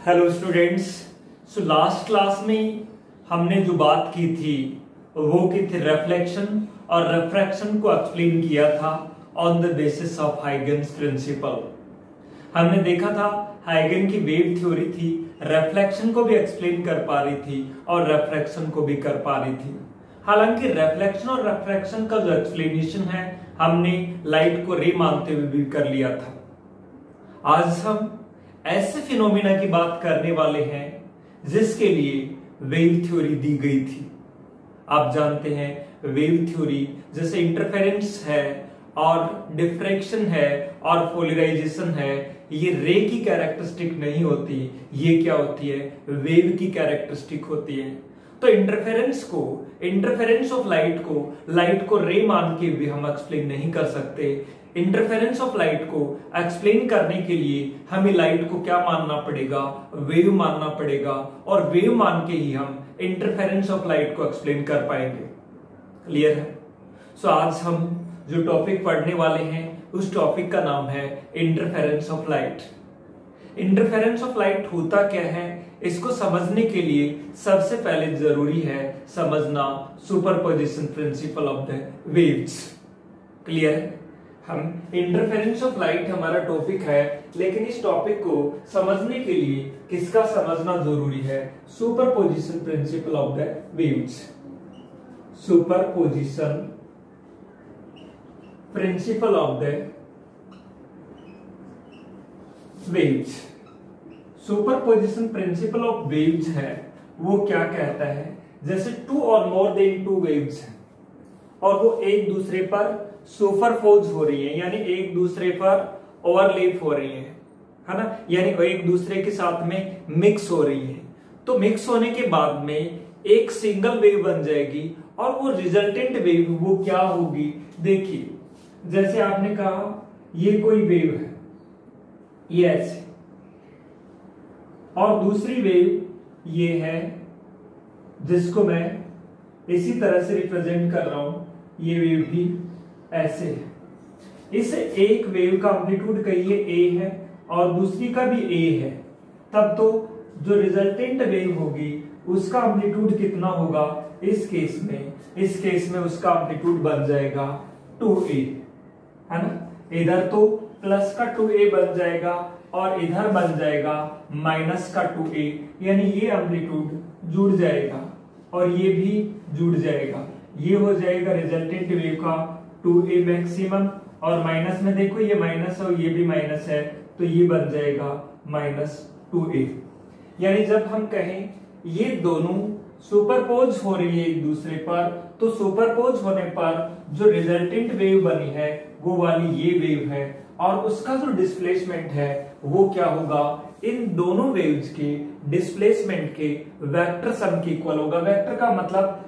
Hello students. Last class में हमने जो बात की थी वो की थी रिफ्लेक्शन और रिफ्रैक्शन को एक्सप्लेन किया था on the basis of Huygens principle. हमने देखा था हाइगन की वेव थ्योरी थी, रिफ्लेक्शन को भी एक्सप्लेन कर पा रही थी और रिफ्रैक्शन को भी कर पा रही थी। हालांकि रिफ्लेक्शन और रिफ्रैक्शन का जो एक्सप्लेनेशन है हमने लाइट को रे मानते हुए भी कर लिया था। आज हम ऐसे फिनोमिना की बात करने वाले हैं जिसके लिए वेव थ्योरी दी गई थी। आप जानते हैं वेव थ्योरी जैसे इंटरफेरेंस है और डिफ्रैक्शन है और पोलराइजेशन है, ये रे की कैरेक्टरिस्टिक नहीं होती, ये क्या होती है, वेव की कैरेक्टरिस्टिक होती है। तो इंटरफेरेंस ऑफ लाइट को रे मान के भी हम एक्सप्लेन नहीं कर सकते। इंटरफेरेंस ऑफ लाइट को एक्सप्लेन करने के लिए हमें लाइट को क्या मानना पड़ेगा, वेव मानना पड़ेगा, और वेव मान के ही हम इंटरफेरेंस ऑफ लाइट को एक्सप्लेन कर पाएंगे। क्लियर है? आज हम जो टॉपिक पढ़ने वाले हैं उस टॉपिक का नाम है interference of light. Interference of light होता क्या है, इसको समझने के लिए सबसे पहले जरूरी है समझना superposition principle of the waves. Clear है? हम इंटरफेरेंस ऑफ लाइट हमारा टॉपिक है, लेकिन इस टॉपिक को समझने के लिए किसका समझना जरूरी है, superposition principle of the waves. Superposition principle of the waves. Superposition principle of waves है वो क्या कहता है, जैसे to or more then two waves हैं और वो एक दूसरे पर सुपरपोज हो रही है, यानी एक दूसरे पर ओवरलैप हो रही है ना, यानी एक दूसरे के साथ में मिक्स हो रही है। तो मिक्स होने के बाद में एक सिंगल वेव बन जाएगी और वो रिजल्टेंट वेव वो क्या होगी, देखिए जैसे आपने कहा ये कोई वेव है, ये ऐसे, और दूसरी वेव ये है जिसको मैं इसी तरह से रिप्रेजेंट कर रहा हूं, ये वेव भी ऐसे है। इस एक वेव का एम्पलीट्यूड कहिए ए है और दूसरी का भी ए है, तब तो जो रिजल्टेंट वेव होगी उसका एम्पलीट्यूड कितना होगा, इस केस में उसका एम्पलीट्यूड बन जाएगा 2a, है ना। इधर तो प्लस का 2a बन जाएगा और इधर बन जाएगा माइनस का 2a, यानी ये एम्पलीट्यूड जुड़ जाएगा और ये भी जुड़ जाएगा। ये हो जाएगा रिजल्टेंट वेव का 2a मैक्सिमम, और माइनस में देखो ये माइनस और ये भी माइनस है तो ये बन जाएगा -2a। यानी जब हम कहें ये दोनों सुपरपोज हो रही है एक दूसरे पर, तो सुपरपोज होने पर जो रिजल्टेंट वेव बनी है वो वाली ये वेव है, और उसका जो डिस्प्लेसमेंट है वो क्या होगा, इन दोनों वेव्स के डिस्प्लेसमेंट के वेक्टर सम के इक्वल होगा। वेक्टर का मतलब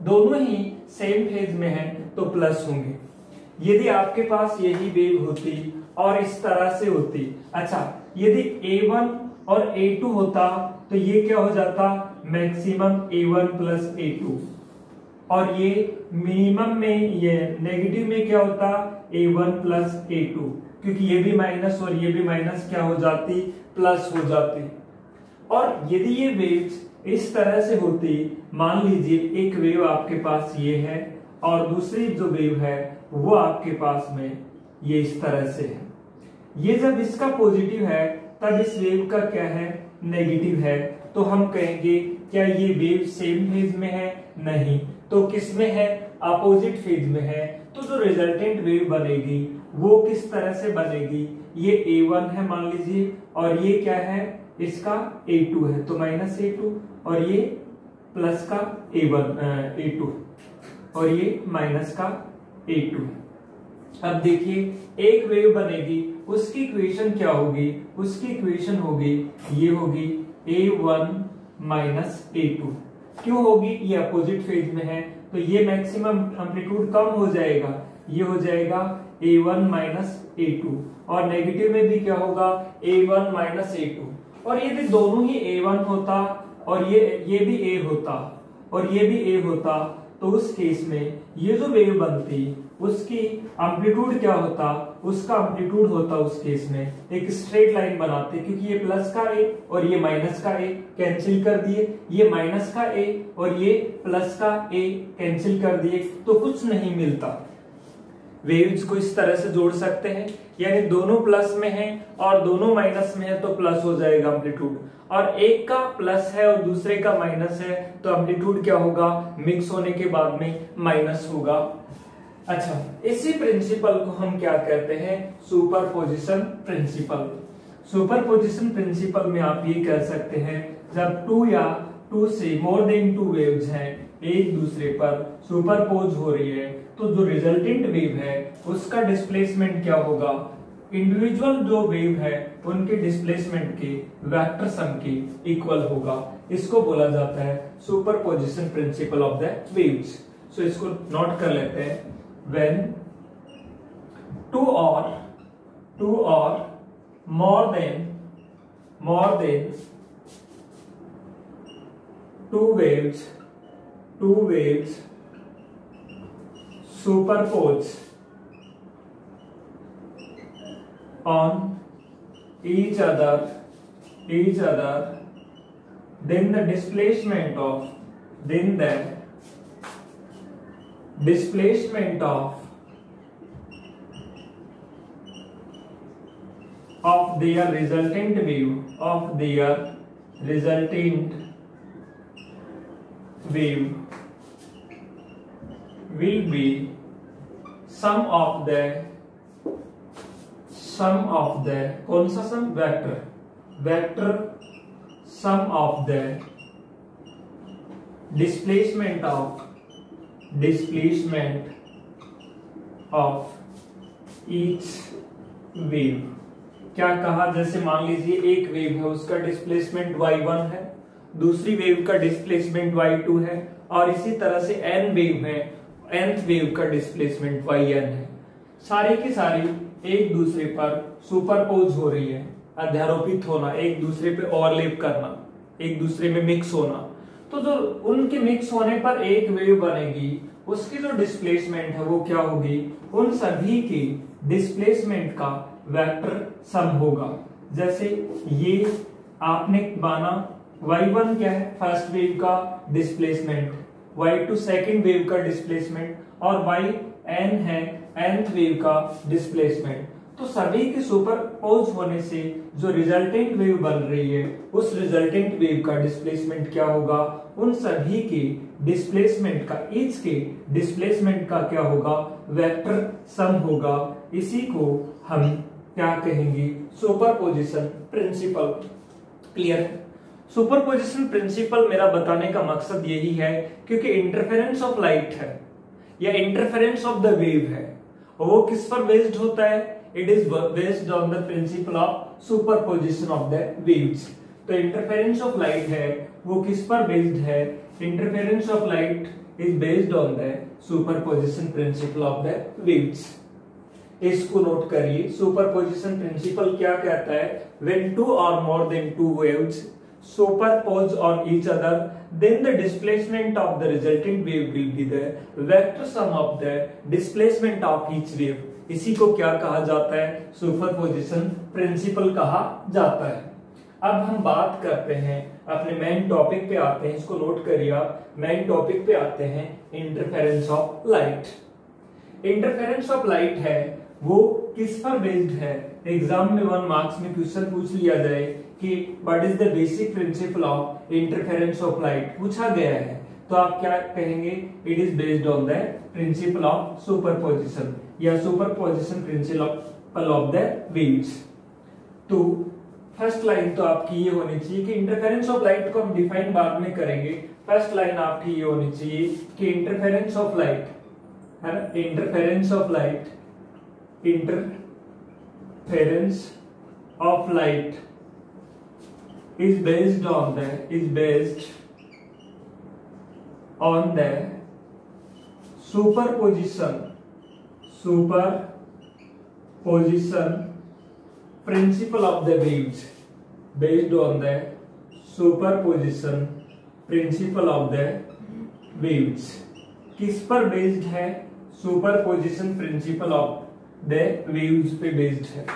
दोनों ही सेम फेज में है तो प्लस होंगे। यदि आपके पास यही वेव होती और इस तरह से होती, अच्छा यदि A1 और A2 होता तो ये क्या हो जाता, मैक्सिमम A1 प्लस A2, और ये मिनिमम में, ये नेगेटिव में क्या होता, A1 प्लस A2, क्योंकि ये भी माइनस और ये भी माइनस क्या हो जाती, प्लस हो जाती। और यदि ये वेव्स इस तरह से होती, मान लीजिए एक वेव आपके पास ये है और दूसरी जो वेव है वो आपके पास में ये इस तरह से है, ये जब इसका पॉजिटिव है तब इस वेव का क्या है, नेगेटिव है, तो हम कहेंगे क्या ये वेव सेम फेज में है, नहीं, तो किस में है, अपोजिट फेज में है। तो जो रिजल्टेंट वेव बनेगी वो किस तरह से बनेगी, ये A1 है मान लीजिए और ये क्या है, इसका A2 है तो -A2, और ये प्लस का A2 और ये माइनस का A2। अब देखिए एक वेव बनेगी, उसकी इक्वेशन क्या होगी, उसकी इक्वेशन होगी ये होगी A1 माइनस A2। क्यों होगी, ये अपोजिट फेज में है तो ये मैक्सिमम एम्पलीट्यूड कम हो जाएगा, ये हो जाएगा A1 माइनस A2, और नेगेटिव में भी क्या होगा, A1 माइनस A2। और यदि दोनों ही A1 होता और ये भी A होता और ये भी A होता, तो उस केस में ये जो वेव बनती उसकी एम्पलीट्यूड क्या होता, उसका एम्पलीट्यूड होता उस केस में एक स्ट्रेट लाइन बनाते, क्योंकि ये प्लस का ए और ये माइनस का ए कैंसिल कर दिए, ये माइनस का ए और ये प्लस का ए कैंसिल कर दिए, तो कुछ नहीं मिलता। वेव्स को इस तरह से जोड़ सकते हैं, यानी दोनों प्लस में हैं और दोनों माइनस में है तो प्लस हो जाएगा एम्पलीट्यूड, और एक का प्लस है और दूसरे का माइनस है तो एम्पलीट्यूड क्या होगा, मिक्स होने के बाद में माइनस होगा। अच्छा, इसी प्रिंसिपल को हम क्या कहते हैं, सुपरपोजिशन प्रिंसिपल। सुपरपोजिशन प्रिंसिपल में आप ये कह सकते हैं जब टू या टू से मोर देन टू वेव्स हैं एक दूसरे पर सुपरपोज हो रही है तो जो रिजल्टेंट वेव है उसका डिस्प्लेसमेंट क्या होगा, इंडिविजुअल जो वेव है उनके डिस्प्लेसमेंट के वेक्टर सम के इक्वल होगा। इसको बोला जाता है superposition principle of the waves. So इसको नोट कर लेते हैं। When two or more than two waves superpose on each other, then the displacement of their resultant wave will be sum of the कौन सा सम, vector sum of the displacement of each wave। क्या कहा, जैसे मान लीजिए एक wave है उसका डिस्प्लेसमेंट y1 है, दूसरी वेव का डिस्प्लेसमेंट y2 है, और इसी तरह से n वेव है, nth वेव का डिस्प्लेसमेंट yn है। सारी की सारी एक दूसरे पर सुपरपोज हो रही है, अध्यारोपित होना, एक दूसरे पे ओवरलैप करना, एक दूसरे में मिक्स होना। तो जो उनके मिक्स होने पर एक वेव बनेगी उसकी जो डिस्प्लेसमेंट है वो क्या होगी, उन सभी की डिस्प्लेसमेंट का वेक्टर सम होगा। जैसे ये आपने माना y1 क्या है, फर्स्ट वेव का डिस्प्लेसमेंट, y2 सेकंड वेव का डिस्प्लेसमेंट, और yn है nth वेव का डिस्प्लेसमेंट। तो सभी के सुपरपोज होने से जो रिजल्टेंट वेव बन रही है उस रिजल्टेंट वेव का डिस्प्लेसमेंट क्या होगा, उन सभी के डिस्प्लेसमेंट का, ईच के डिस्प्लेसमेंट का क्या होगा, वेक्टर सम होगा। इसी को हम क्या कहेंगे, सुपरपोजिशन प्रिंसिपल। क्लियर है? सुपरपोजिशन प्रिंसिपल मेरा बताने का मकसद यही है क्योंकि इंटरफेरेंस ऑफ लाइट है या इंटरफेरेंस ऑफ द वेव है, वो किस पर बेस्ड होता है, it is based on the principle of superposition of the waves. तो इंटरफेरेंस ऑफ लाइट है वो किस पर बेस्ड है, interference of light is based on the superposition principle of the waves. इसको नोट करिए, सुपरपोजिशन प्रिंसिपल क्या कहता है, when two or more then two waves superpose on each other, then the displacement of the resultant wave will be the vector sum of the displacement of each wave। इसी को क्या कहा जाता है, superposition principal कहा जाता है। अब हम बात करते हैं अपने मेन टॉपिक पे आते हैं, इसको नोट करिए आप, मेन टॉपिक पे आते हैं, interference of light. Interference of light है वो किस पर बेस्ड है, एग्जाम में 1 मार्क्स में क्वेश्चन पूछ लिया जाए कि what is the basic principle of interference of light, पूछा गया है, तो आप क्या कहेंगे, it is based on the principle of superposition या superposition principle of the waves. तो फर्स्ट लाइन तो आपकी ये होनी चाहिए कि इंटरफेरेंस ऑफ लाइट को हम डिफाइन बाद में करेंगे। फर्स्ट लाइन आपकी ये होनी चाहिए कि इंटरफेरेंस ऑफ लाइट है ना, interference of light, interference of light is based on the superposition principle of the waves, based on the superposition principle of the waves। किस पर बेस्ड है? Superposition principle of the waves पे based है।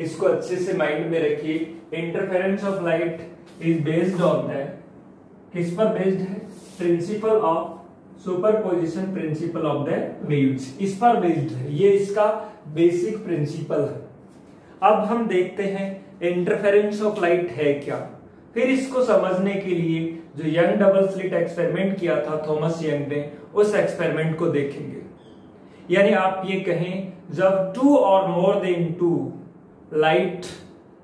इसको अच्छे से माइंड में रखिए। Interference of light is based on the, किस पर बेस्ड है? Principal of superposition principle of the waves, इस पर बेस्ड है। ये इसका बेसिक प्रिंसिपल है। अब हम देखते हैं इंटरफेरेंस ऑफ लाइट है क्या। फिर इसको समझने के लिए जो यंग डबल स्लिट एक्सपेरिमेंट किया था थॉमस यंग ने, उस एक्सपेरिमेंट को देखेंगे। यानी आप ये कहें, जब 2 और मोर देन 2 लाइट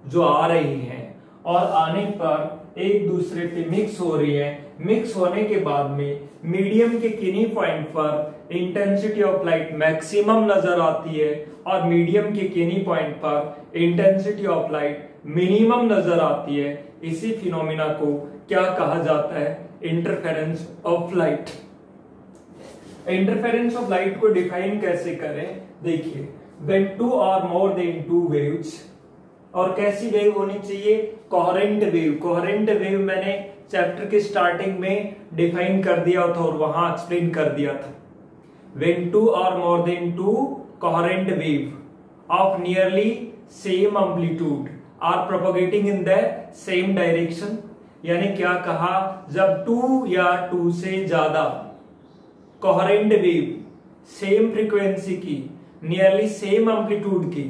जो आ रही हैं और आने पर एक दूसरे पे मिक्स हो रही है, मिक्स होने के बाद में मीडियम के किन्हीं पॉइंट पर इंटेंसिटी ऑफ लाइट मैक्सिमम नजर आती है और मीडियम के किन्हीं पॉइंट पर इंटेंसिटी ऑफ लाइट मिनिमम नजर आती है, इसी फिनोमिना को क्या कहा जाता है? Interference of light. Interference of light को डिफाइन कैसे करें? देखिए, when 2 or more than 2 waves, और कैसी वेव होनी चाहिए? Coherent wave. कोहेरेंट वेव मैंने चैप्टर के स्टार्टिंग में डिफाइन कर दिया था और वहां एक्सप्लेन कर दिया था। when 2 or more than 2 coherent wave of nearly same amplitude are propagating in the same direction, यानी क्या कहा? जब 2 या 2 से ज्यादा कोहेरेंट वेव सेम फ्रीक्वेंसी की, नियरली सेम एम्पलीट्यूड की,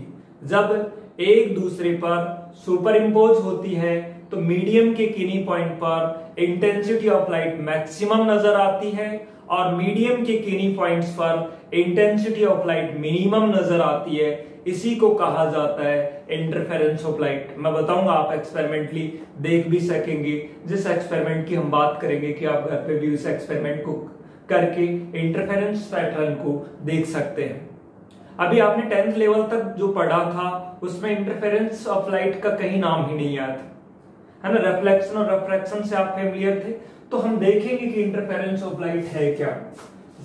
जब एक दूसरे पर सुपर इम्पोज होती है तो मीडियम के किन्हीं पॉइंट पर इंटेंसिटी ऑफ लाइट मैक्सिमम नजर आती है और मीडियम के किन्हीं पॉइंट्स पर इंटेंसिटी ऑफ लाइट मिनिमम नजर आती है। इसी को कहा जाता है इंटरफेरेंस ऑफ लाइट। मैं बताऊंगा, आप एक्सपेरिमेंटली देख भी सकेंगे। जिस एक्सपेरिमेंट की हम बात करेंगे कि आप घर पे भी उस एक्सपेरिमेंट को करके इंटरफेरेंस पैटर्न को देख सकते हैं। अभी आपने 10th लेवल तक जो पढ़ा था उसमें इंटरफेरेंस ऑफ लाइट का कहीं नाम ही नहीं याद है ना। रिफ्लेक्शन और रिफ्रैक्शन से आप फेमिलियर थे, तो हम देखेंगे कि इंटरफेरेंस ऑफ लाइट है क्या।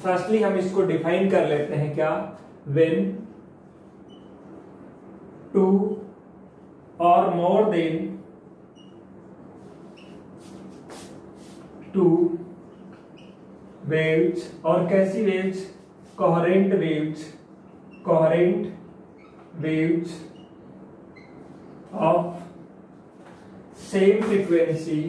फर्स्टली हम इसको डिफाइन कर लेते हैं। क्या? When 2 or more than 2 waves, और कैसी waves? Coherent waves. Coherent waves of same frequency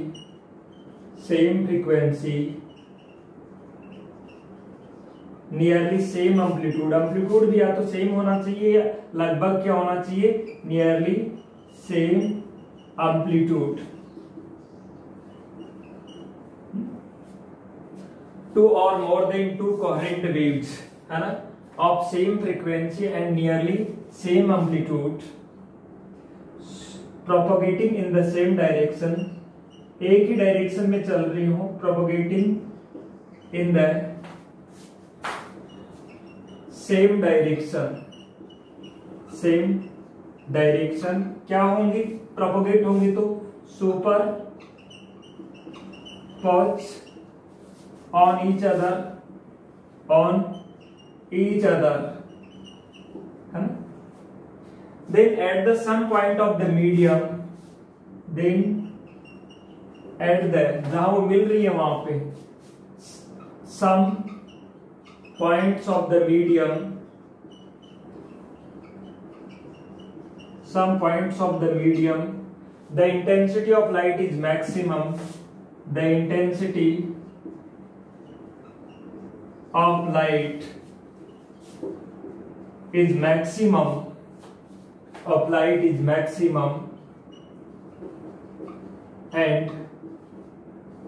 nearly same amplitude. Amplitude भी या तो सेम होना चाहिए या लगभग क्या होना चाहिए? Nearly same amplitude. 2 or more than 2 coherent waves, है ना, of same frequency and nearly same amplitude propagating in the same direction, एक ही डायरेक्शन में चल रही हो, propagating in the same direction, क्या होंगी? propagate होंगी तो super pulse on each other, है ना। Then at the some point of the medium, जहां वो मिल रही है वहां पे some points of the medium, the intensity of light is maximum. The intensity of light is maximum. And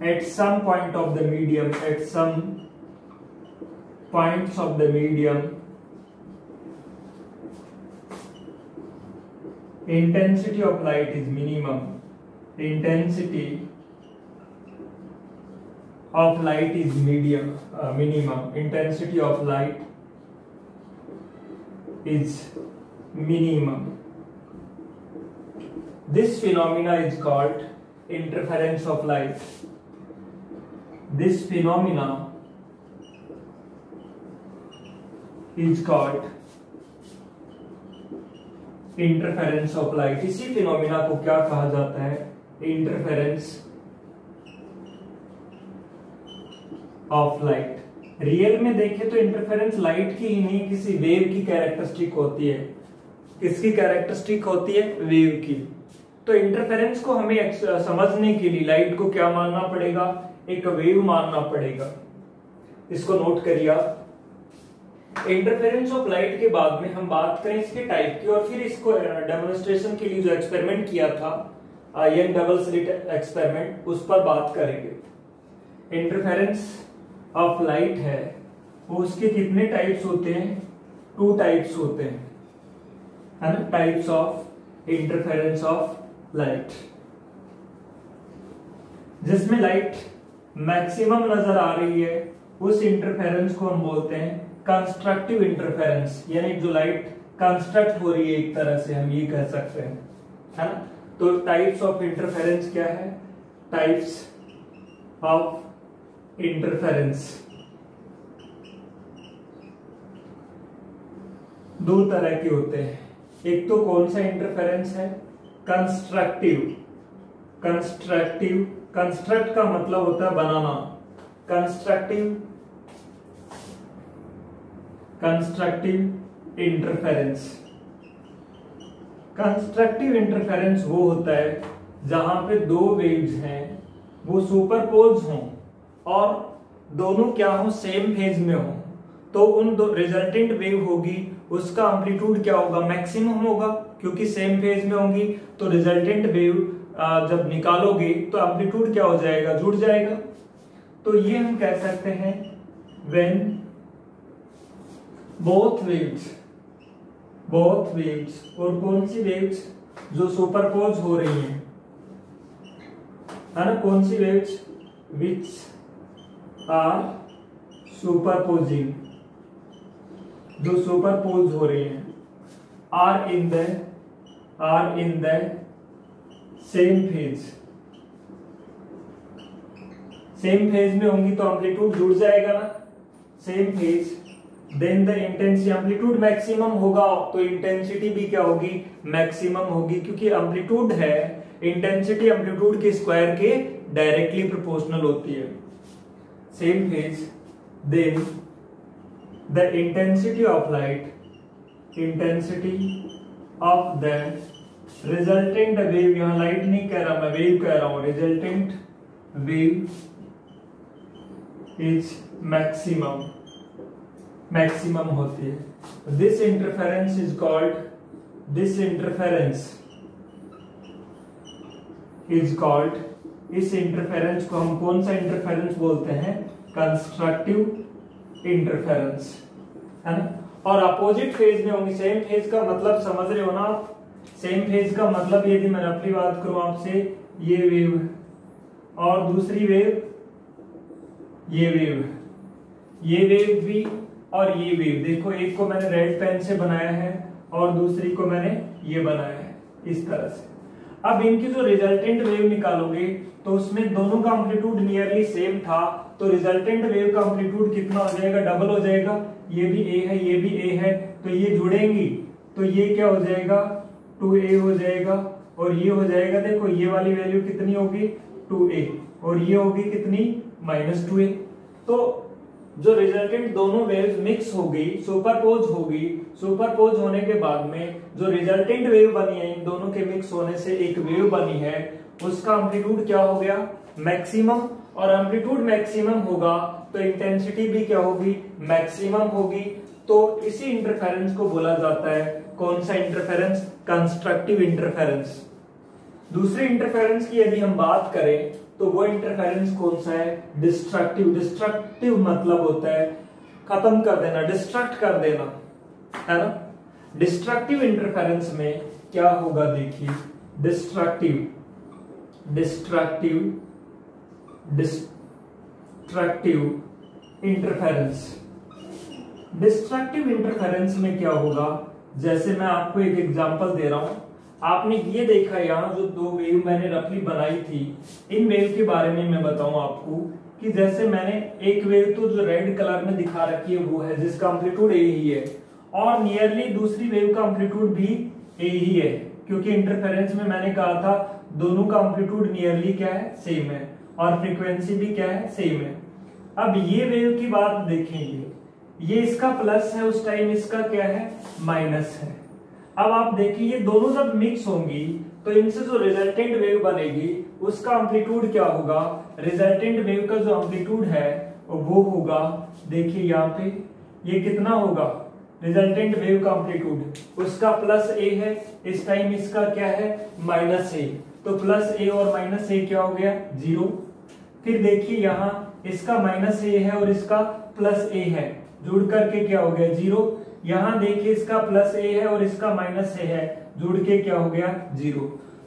at some point of the medium, intensity of light is minimum. Intensity of light is minimum. Intensity of light is minimum. This phenomena is called interference of light. This phenomena is called interference of light. इसी phenomena को क्या कहा जाता है? Interference of light. Real में देखें तो interference light की ही नहीं किसी वेव की कैरेक्टरिस्टिक होती है। किसकी कैरेक्टरिस्टिक होती है? वेव की। तो इंटरफेरेंस को हमें समझने के लिए लाइट को क्या मानना पड़ेगा? एक वेव मानना पड़ेगा। इसको नोट करिए आप। इंटरफेरेंस ऑफ लाइट के बाद में हम बात करें इसके टाइप की, और फिर इसको डेमोन्स्ट्रेशन के लिए जो एक्सपेरिमेंट किया था यंग डबल स्लिट एक्सपेरिमेंट, उस पर बात करेंगे। इंटरफेरेंस ऑफ लाइट है वो उसके कितने टाइप्स होते हैं? 2 टाइप्स होते हैं, है ना? Types of interference of light, जिसमें लाइट मैक्सिमम नजर आ रही है उस इंटरफेरेंस को हम बोलते हैं कंस्ट्रक्टिव इंटरफेरेंस, यानी जो लाइट कंस्ट्रक्ट हो रही है एक तरह से हम ये कह सकते हैं, है ना? तो टाइप्स ऑफ इंटरफेरेंस क्या है? टाइप्स ऑफ इंटरफेरेंस 2 तरह के होते हैं। एक तो कौन सा इंटरफेरेंस है? कंस्ट्रक्टिव। कंस्ट्रक्टिव, कंस्ट्रक्ट का मतलब होता है बनाना। Constructive interference. कंस्ट्रक्टिव इंटरफेरेंस वो होता है जहां पे 2 वेव्स हैं वो सुपरपोज हों और दोनों क्या हो? सेम फेज में हो। तो उन दो रिजल्टेंट वेव होगी, उसका एम्पलीट्यूड क्या होगा? मैक्सिमम होगा, क्योंकि सेम फेज में होंगी। तो रिजल्टेंट वेव जब निकालोगे तो एम्पलीट्यूड क्या हो जाएगा? जुड़ जाएगा। तो ये हम कह सकते हैं व्हेन बोथ वेव्स, और कौन सी वेव्स? जो सुपरपोज हो रही हैं, है ना? कौन सी वेव्स? विच आर सुपरपोजिंग, जो सुपरपोज हो रही हैं, or in the same phase में होंगी तो एम्पलीट्यूड जुड़ जाएगा ना? Same phase, then the intensity, amplitude maximum होगा तो इंटेंसिटी भी क्या होगी? मैक्सिमम होगी, क्योंकि एम्पलीट्यूड है, इंटेंसिटी एम्पलीट्यूड के स्क्वायर के डायरेक्टली प्रोपोर्शनल होती है। Same phase, then the intensity of light, intensity of the resultant wave, यहां लाइट नहीं कह रहा मैं, वेव कह रहा हूं, रिजल्टेंट वेव इज मैक्सिमम होती है। दिस इंटरफेरेंस इज कॉल्ड, इस इंटरफेरेंस को हम कौन सा इंटरफेरेंस बोलते हैं? कंस्ट्रक्टिव इंटरफेरेंस, है ना? और अपोजिट फेज में होंगी। सेम फेज का मतलब समझ रहे हो ना आप? सेम फेज का मतलब यदि मैं अपनी बात करूं आपसे, ये वेव और दूसरी वेव, ये वेव भी और ये वेव, देखो एक को मैंने रेड पेन से बनाया है और दूसरी को मैंने ये बनाया है इस तरह से। अब इनकी जो रिजल्टेंट वेव निकालोगे तो उसमें दोनों का एम्पलीट्यूड नियरली सेम था, तो रिजल्टेंट वेव का एम्पलीट्यूड कितना हो जाएगा? डबल हो जाएगा। ये भी ए है, ये भी ए है, तो ये जुड़ेंगी तो ये क्या हो जाएगा? 2a हो जाएगा, और ये हो जाएगा, देखो ये वाली वैल्यू कितनी होगी? 2a, और ये होगी कितनी? -2a। तो जो रिजल्टेंट दोनों वेव्स मिक्स हो गई, सुपरपोज होगी, सुपरपोज होने के बाद में जो रिजल्टेंट वेव बनी है, इन दोनों के मिक्स होने से एक वेव बनी है, उसका एम्पलीट्यूड क्या हो गया? मैक्सिमम। और एम्पलीट्यूड मैक्सिमम होगा तो इंटेंसिटी भी क्या होगी? मैक्सिमम होगी। तो इसी इंटरफेरेंस को बोला जाता है कौन सा इंटरफेरेंस? Constructive interference. दूसरे इंटरफेरेंस की यदि हम बात करें तो वो इंटरफेरेंस कौन सा है? डिस्ट्रक्टिव। डिस्ट्रक्टिव मतलब होता है खत्म कर देना, डिस्ट्रक्ट कर देना, है ना? डिस्ट्रक्टिव इंटरफेरेंस में क्या होगा? देखिए, डिस्ट्रक्टिव इंटरफेरेंस। डिस्ट्रक्टिव इंटरफेरेंस में क्या होगा? जैसे मैं आपको एक एग्जांपल दे रहा हूं। आपने ये देखा यहाँ जो 2 वेव मैंने रफली बनाई थी, इन वेव के बारे में मैं बताऊं आपको कि जैसे मैंने एक वेव तो जो रेड कलर में दिखा रखी है वो है जिसका एम्पलीट्यूड ए ही है, और नियरली दूसरी वेव का एम्पलीट्यूड भी ए ही है, क्योंकि इंटरफेरेंस में मैंने कहा था दोनों का एम्पलीट्यूड नियरली क्या है? सेम है, और फ्रीक्वेंसी भी क्या है? सेम है। अब ये वेव की बात देखेंगे, ये इसका प्लस है, उस टाइम इसका क्या है, माइनस है। अब आप देखिए ये दोनों जब मिक्स होंगी तो इनसे जो रिजल्टेंट वेव बनेगी उसका एम्पलीट्यूड क्या होगा, रिजल्टेंट वेव का जो एम्पलीट्यूड है वो होगा, देखिए यहाँ पे ये कितना होगा, रिजल्टेंट वेव का एम्पलीट्यूड उसका प्लस ए है, इस टाइम इसका क्या है, माइनस ए। तो प्लस ए और माइनस ए क्या हो गया, 0। फिर देखिए यहाँ इसका माइनस ए है और इसका प्लस ए है, जुड़ करके क्या हो गया, 0। यहाँ देखिए इसका प्लस ए है और इसका माइनस ए है, जुड़ के क्या हो गया, 0।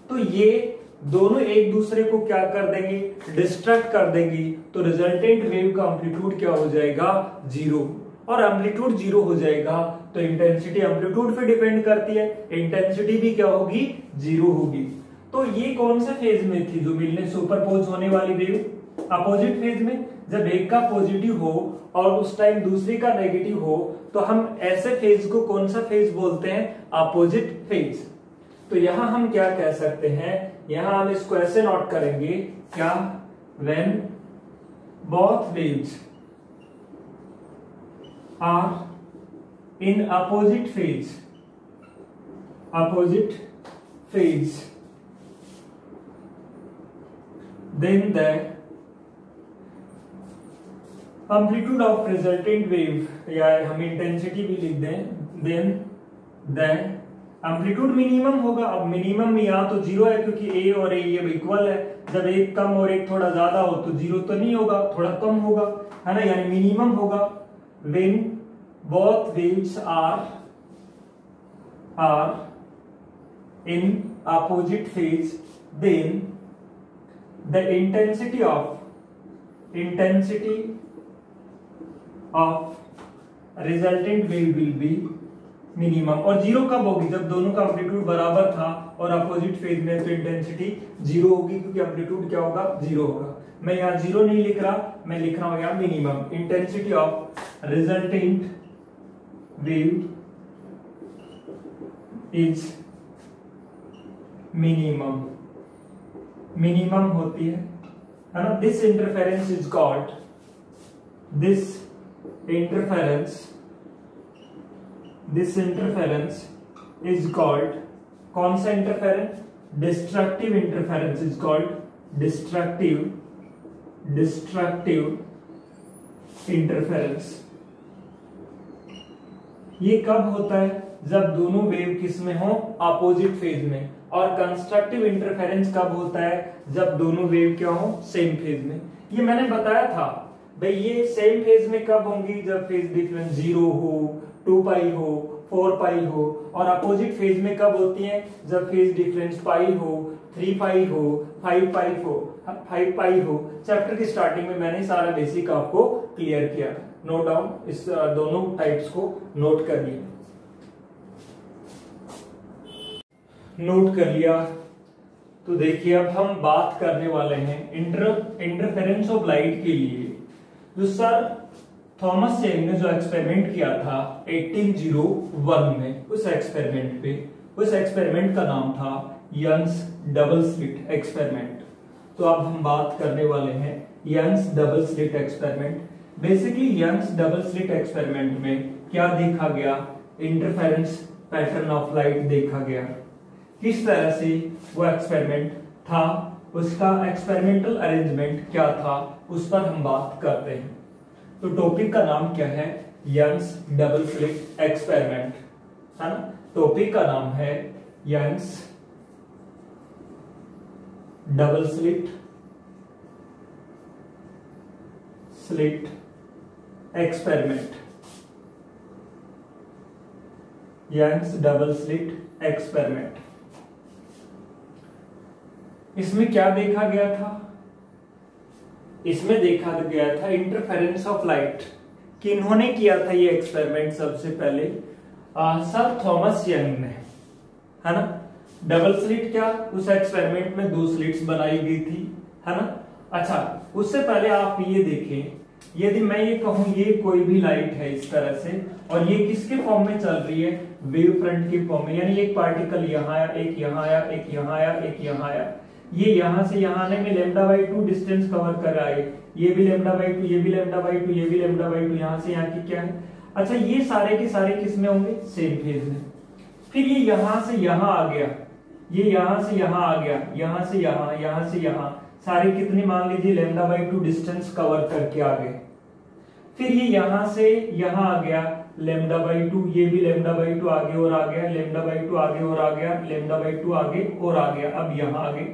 तो ये दोनों एक दूसरे को क्या कर देंगे, डिस्ट्रैक्ट कर देंगी। तो रिजल्टेंट वेव का एम्पलीट्यूड क्या हो जाएगा, 0। और एम्पलीट्यूड 0 हो जाएगा तो इंटेंसिटी एम्पलीट्यूड पे डिपेंड करती है, इंटेंसिटी भी क्या होगी, 0 होगी। तो ये कौन से फेज में थी जो मिलने सुपरपोज होने वाली वेव, अपोजिट फेज में। जब एक का पॉजिटिव हो और उस टाइम दूसरी का नेगेटिव हो तो हम ऐसे फेज को कौन सा फेज बोलते हैं, अपोजिट फेज। तो यहां हम क्या कह सकते हैं, यहां हम इसको ऐसे नोट करेंगे, क्या, when both waves are in opposite phase then the amplitude of resultant wave, या हम इंटेंसिटी भी लिख दें, then the amplitude मिनिमम होगा। अब मिनिमम यहाँ तो 0 है क्योंकि a और a ये इक्वल है, जब एक कम और एक थोड़ा ज्यादा हो तो 0 तो नहीं होगा, थोड़ा कम होगा, है ना, यानी मिनिमम होगा। when both waves are in opposite phase then the intensity of resultant wave will be minimum. और 0 कब होगी, जब दोनों का एम्पलीट्यूड बराबर था और अपोजिट फेज में, तो इंटेंसिटी 0 होगी क्योंकि एम्पलीट्यूड क्या होगा, 0 होगा। मैं यहाँ 0 नहीं लिख रहा, मैं लिख रहा हूं यहाँ minimum. Intensity of resultant wave is minimum होती है ना। This interference is called, this interference is called, कौन सा interference, destructive interference is called destructive interference. ये कब होता है, जब दोनों वेव किस में हो, अपोजिट फेज में। और कंस्ट्रक्टिव इंटरफेरेंस कब होता है, जब दोनों वेव क्या हो, सेम फेज में। ये मैंने बताया था भाई, ये सेम फेज में कब होंगी, जब फेज डिफरेंस 0 हो, 2 पाई हो, 4 पाई हो। और अपोजिट फेज में कब होती है, जब फेज डिफरेंस पाई हो, 3 पाई हो, 5 पाई हो। चैप्टर की स्टार्टिंग में मैंने सारा बेसिक आपको क्लियर किया, नोट डाउन, इस दोनों टाइप्स को नोट कर लिया, नोट कर लिया। तो देखिए अब हम बात करने वाले हैं इंटरफेरेंस ऑफ लाइट के लिए। जो सर थॉमस यंग ने जो एक्सपेरिमेंट किया था 1801 में, उस एक्सपेरिमेंट का नाम था यंग्स डबल स्लिट एक्सपेरिमेंट। तो अब हम बात करने वाले हैं Young's double slit experiment. Basically Young's double slit experiment में क्या देखा गया, इंटरफेरेंस पैटर्न ऑफ लाइट देखा गया। किस तरह से वो एक्सपेरिमेंट था, उसका एक्सपेरिमेंटल अरेंजमेंट क्या था, उस पर हम बात करते हैं। तो टॉपिक का नाम क्या है, यंग्स डबल स्लिट एक्सपेरिमेंट, है ना। टॉपिक का नाम है Young's double slit experiment, Young's double slit experiment. इसमें क्या देखा गया था, इसमें देखा गया था इंटरफेरेंस ऑफ लाइट। किन्होंने किया था ये एक्सपेरिमेंट, सबसे पहले सर थॉमस यंग ने, है ना। डबल स्लिट क्या, उस एक्सपेरिमेंट में 2 स्लिट्स बनाई गई थी, है ना। अच्छा, उससे पहले आप ये देखें, यदि मैं ये कहूं ये कोई भी लाइट है इस तरह से, और ये किसके फॉर्म में चल रही है, वेव फ्रंट के फॉर्म में, यानी एक पार्टिकल यहां आया, एक यहां आया, एक यहां आया, एक यहां आया। ये यहां से यहां आने में λ/2 डिस्टेंस कवर कर रहा है, ये भी λ/2, ये भी λ/2, ये भी λ/2, यहां से यहां की क्या है। अच्छा ये सारे के सारे किस में होंगे, सेम फेज में। फिर ये यहां से यहां आ गया, ये यहां से यहां आ गया, यहां से यहां, यहां से यहां, सारे कितने मान लीजिए λ/2 डिस्टेंस कवर करके आ गए। फिर ये यहां से यहां आ गया λ/2, ये भी λ/2 आगे और आ गया, λ/2 आगे और आ गया, λ/2 आगे और आ गया, अब यहां आ गए।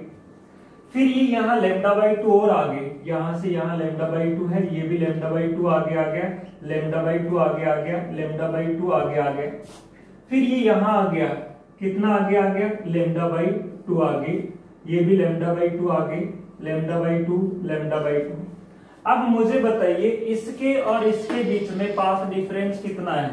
फिर ये यहाँ λ/2 और आगे, यहां से यहाँ λ/2 है, ये भी λ/2 आगे आ गया, λ/2 आगे आ गया, λ/2 आगे आ गया। फिर ये यहाँ आ गया, कितना आगे आ गया, λ/2 आगे, ये भी λ/2 आगे, λ/2, λ/2। अब मुझे बताइए इसके और इसके बीच में पाथ डिफरेंस कितना है।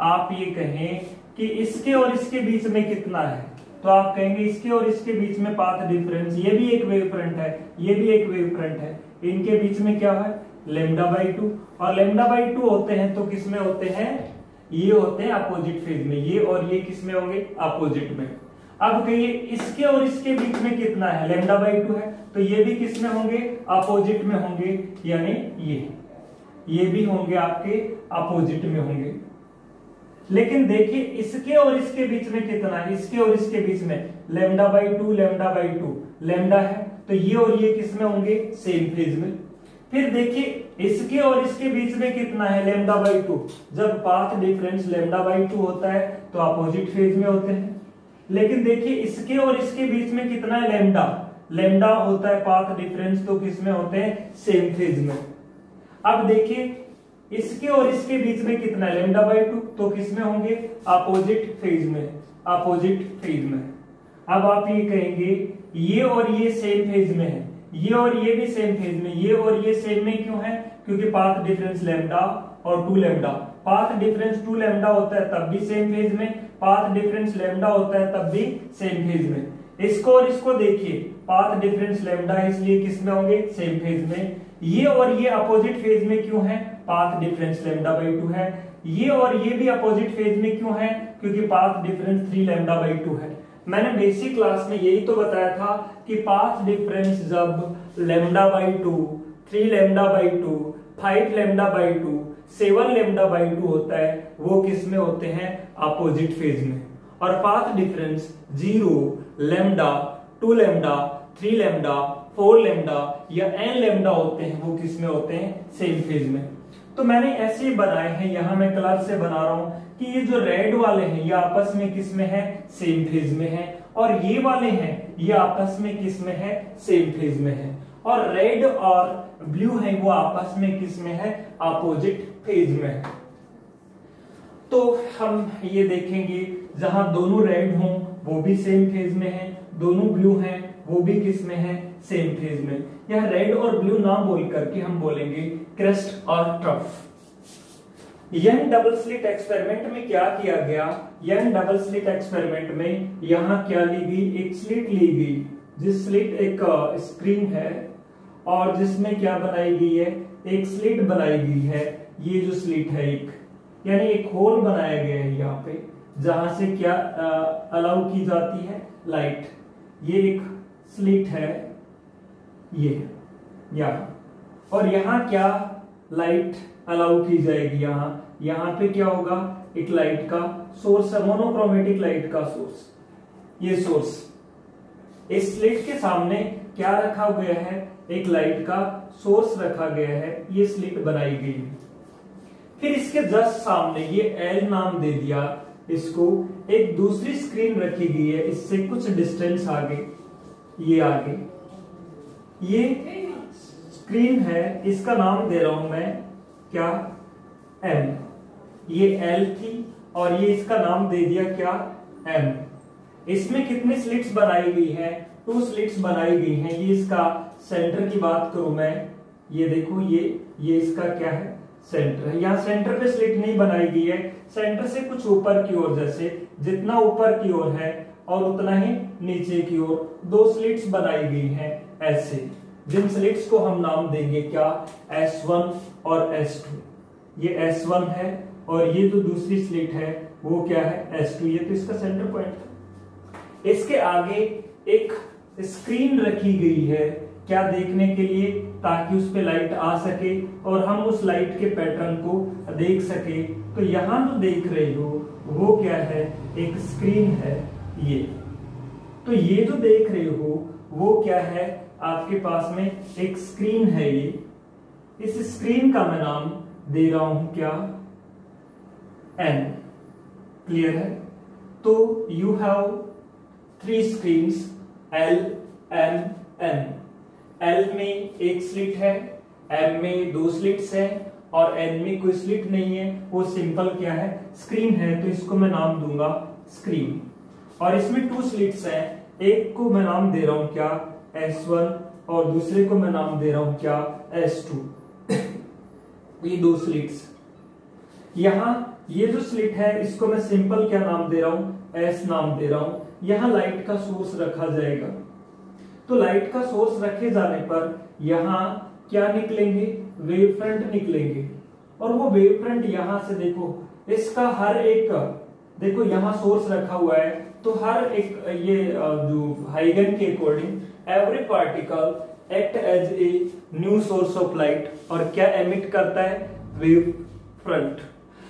आप ये कहें कि इसके और इसके बीच में कितना है, तो आप कहेंगे इसके और इसके बीच में पाथ डिफरेंस, ये भी एक वेव फ्रंट है, ये भी एक वेव फ्रंट है, इनके बीच में क्या है, λ/2। और λ/2 होते हैं तो किस में होते हैं, ये होते हैं अपोजिट फेज में, ये और ये किस में होंगे, अपोजिट में। अब कहिए इसके और इसके बीच में कितना है, λ/2 है, तो ये भी किस में होंगे, अपोजिट में होंगे, यानी ये भी होंगे आपके अपोजिट में होंगे। लेकिन देखिए इसके और इसके बीच में कितना है, इसके और इसके बीच में λ/2, λ/2, लैम्डा है, तो ये और ये किस में होंगे, सेम फेज में। फिर देखिए इसके और इसके बीच में कितना है, λ/2। जब पाथ डिफरेंस λ/2 होता है तो अपोजिट फेज में होते हैं। लेकिन देखिए इसके और इसके बीच में कितना है, लैम्डा होता है पाथ डिफरेंस, तो किस में होते हैं, सेम फेज में। अब देखिए इसके और इसके बीच में कितना है, λ/2, तो किस में होंगे, अपोजिट फेज में, अपोजिट फेज में। अब आप ये कहेंगे ये और ये सेम फेज में है, ये और ये भी सेम फेज में, ये और ये सेम में क्यों है, क्योंकि पाथ डिफरेंस लैम्डा और 2 लैम्डा। पाथ डिफरेंस 2 लैम्डा होता है तब भी सेम फेज में, पाथ डिफरेंस लैम्डा होता है तब भी सेम फेज में। इसको और इसको देखिए, पाथ डिफरेंस लैम्डा है इसलिए किस में होंगे, सेम फेज में। ये और ये अपोजिट फेज में क्यों है, पाथ डिफरेंस λ/2 है। ये और ये भी अपोजिट फेज में क्यों है, क्योंकि पाथ डिफरेंस 3 λ/2 है। मैंने बेसिक क्लास में यही तो बताया था कि पाथ डिफरेंस जब λ/2, 3 λ/2, 5 λ/2, 7 λ/2 होता है, वो किस में होते हैं, अपोजिट फेज में। और path difference 0, lambda, 2 lambda, 3 lambda, 4 lambda या n लैम्डा होते हैं, वो किस में होते हैं, सेम फेज में। तो मैंने ऐसे बनाए हैं, यहां मैं कलर से बना रहा हूं कि ये जो रेड वाले हैं ये आपस में किस में है, सेम फेज में है, और ये वाले हैं ये आपस में किस में है, सेम फेज में है। और रेड और ब्लू है वो आपस में किस में है, अपोजिट फेज में है। तो हम ये देखेंगे जहां दोनों रेड हों वो भी सेम फेज में है, दोनों ब्लू हैं वो भी किस में है, सेम फेज में। यह रेड और ब्लू ना बोल करके हम बोलेंगे क्रेस्ट और trough. Young double slit experiment में क्या किया गया, यंग डबल स्लिट एक्सपेरिमेंट में यहां क्या ली गई, एक स्लिट ली गई, जिस स्लिट एक स्क्रीन है और जिसमें क्या बनाई गई है, एक स्लिट बनाई गई है। ये जो स्लिट है एक, यानी एक होल बनाया गया है यहाँ पे, जहां से क्या अलाउ की जाती है, लाइट। ये एक स्लिट है ये यहाँ, और यहाँ क्या लाइट अलाउ की जाएगी, यहाँ पे क्या होगा, एक लाइट का सोर्स है, मोनोक्रोमेटिक लाइट का सोर्स, ये सोर्स। इस स्लिट के सामने क्या रखा गया है, एक लाइट का सोर्स रखा गया है, ये स्लिट बनाई गई है। फिर इसके जस्ट सामने ये एल नाम दे दिया इसको, एक दूसरी स्क्रीन रखी गई है इससे कुछ डिस्टेंस आगे, ये आगे ये स्क्रीन है, इसका नाम दे रहा हूं मैं क्या, एम। ये एल थी और ये इसका नाम दे दिया क्या, एम। इसमें कितनी स्लिट्स बनाई गई हैं, 2 स्लिट्स बनाई गई हैं। ये इसका सेंटर की बात करूं मैं, ये देखो ये इसका क्या है, सेंटर है। यहाँ सेंटर पे स्लिट नहीं बनाई गई है, सेंटर से कुछ ऊपर की ओर, जैसे जितना ऊपर की ओर है और उतना ही नीचे की ओर 2 स्लिट्स बनाई गई हैं ऐसे, जिन स्लिट्स को हम नाम देंगे क्या, S1 और S2। ये S1 है और ये जो दूसरी स्लिट है वो क्या है, S2। ये तो इसका सेंटर पॉइंट है। इसके आगे एक स्क्रीन रखी गई है, क्या देखने के लिए, ताकि उस पे लाइट आ सके और हम उस लाइट के पैटर्न को देख सके। तो यहाँ जो देख रहे हो वो क्या है, एक स्क्रीन है ये। तो ये जो देख रहे हो वो क्या है, आपके पास में एक स्क्रीन है ये। इस स्क्रीन का मैं नाम दे रहा हूं क्या, एन। क्लियर है? तो you have 3 screens, L, M, N. L में एक स्लिट है, एम में 2 स्लिट्स हैं और एन में कोई स्लिट नहीं है, वो सिंपल क्या है, स्क्रीन है। तो इसको मैं नाम दूंगा स्क्रीन। और इसमें 2 स्लिट्स हैं, एक को मैं नाम दे रहा हूं क्या, S1 और दूसरे को मैं नाम दे रहा हूं क्या, S2। ये 2 स्लिट्स। यहां ये जो स्लिट है इसको मैं सिंपल क्या नाम दे रहा हूं, S नाम दे रहा हूं। यहां लाइट का सोर्स रखा जाएगा। तो लाइट का सोर्स रखे जाने पर यहां क्या निकलेंगे, वेव फ्रंट निकलेंगे। और वो वेव फ्रंट यहां से देखो, इसका हर एक, देखो यहां सोर्स रखा हुआ है, तो हर एक ये जो हाइगन के according every particle act as a new source of light. और क्या एमिट करता है, वेव फ्रंट।